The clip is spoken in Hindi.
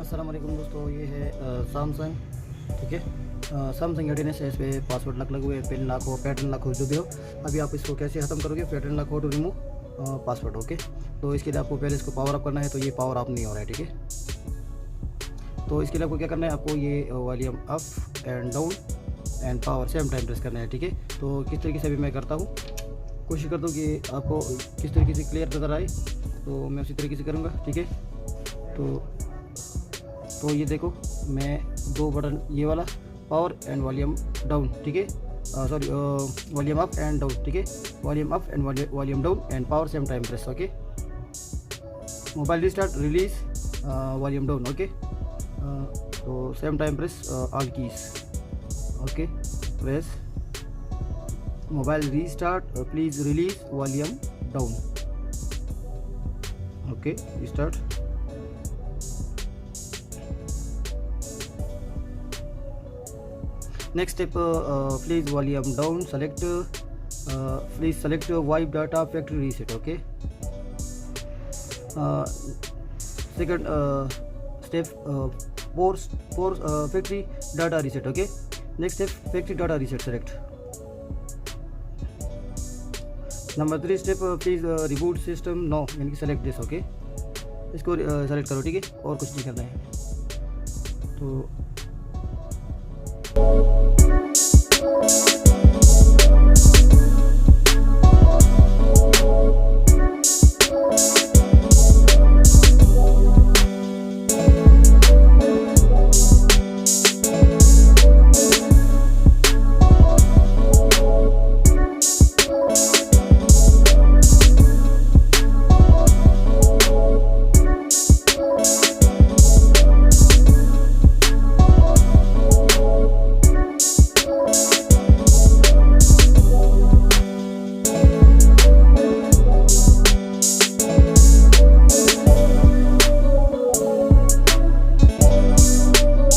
अस्सलाम वालेकुम दोस्तों, ये है सैमसंग। ठीक है, सैमसंग A10s है। इस पर पासवर्ड लॉक लगे हुए हैं, पिन लॉक हो, पैटर्न लॉक हो, जो भी हो। अभी आप इसको कैसे ख़त्म करोगे? पैटर्न लॉक हो टू रिमूव पासवर्ड। ओके, तो इसके लिए आपको पहले इसको पावर अप करना है। तो ये पावर अप नहीं हो रहा है, ठीक है। तो इसके लिए आपको क्या करना है? आपको ये volume up and down and power same time press करना है, ठीक है। तो किस तरीके से अभी मैं करता हूँ, कोशिश करता हूँ कि आपको किस तरीके से क्लियर नज़र आए। तो मैं उसी तरीके से करूँगा, ठीक है। तो ये देखो, मैं दो बटन, ये वाला पावर एंड वॉल्यूम डाउन, ठीक है, sorry volume up and down, ठीक है। Volume up and volume down and power same time press. Okay, mobile restart, release, volume down. Okay, तो same time press all keys. Okay, press mobile restart, please release volume down. Okay, restart. Next step, please volume down, select, please select wipe data factory reset. Okay, second step, force factory data reset. Okay, next step, factory data reset, select. Number 3 step, please reboot system, no, यानी कि select this. Okay, इसको select करो, ठीक है, और कुछ नहीं करना है। तो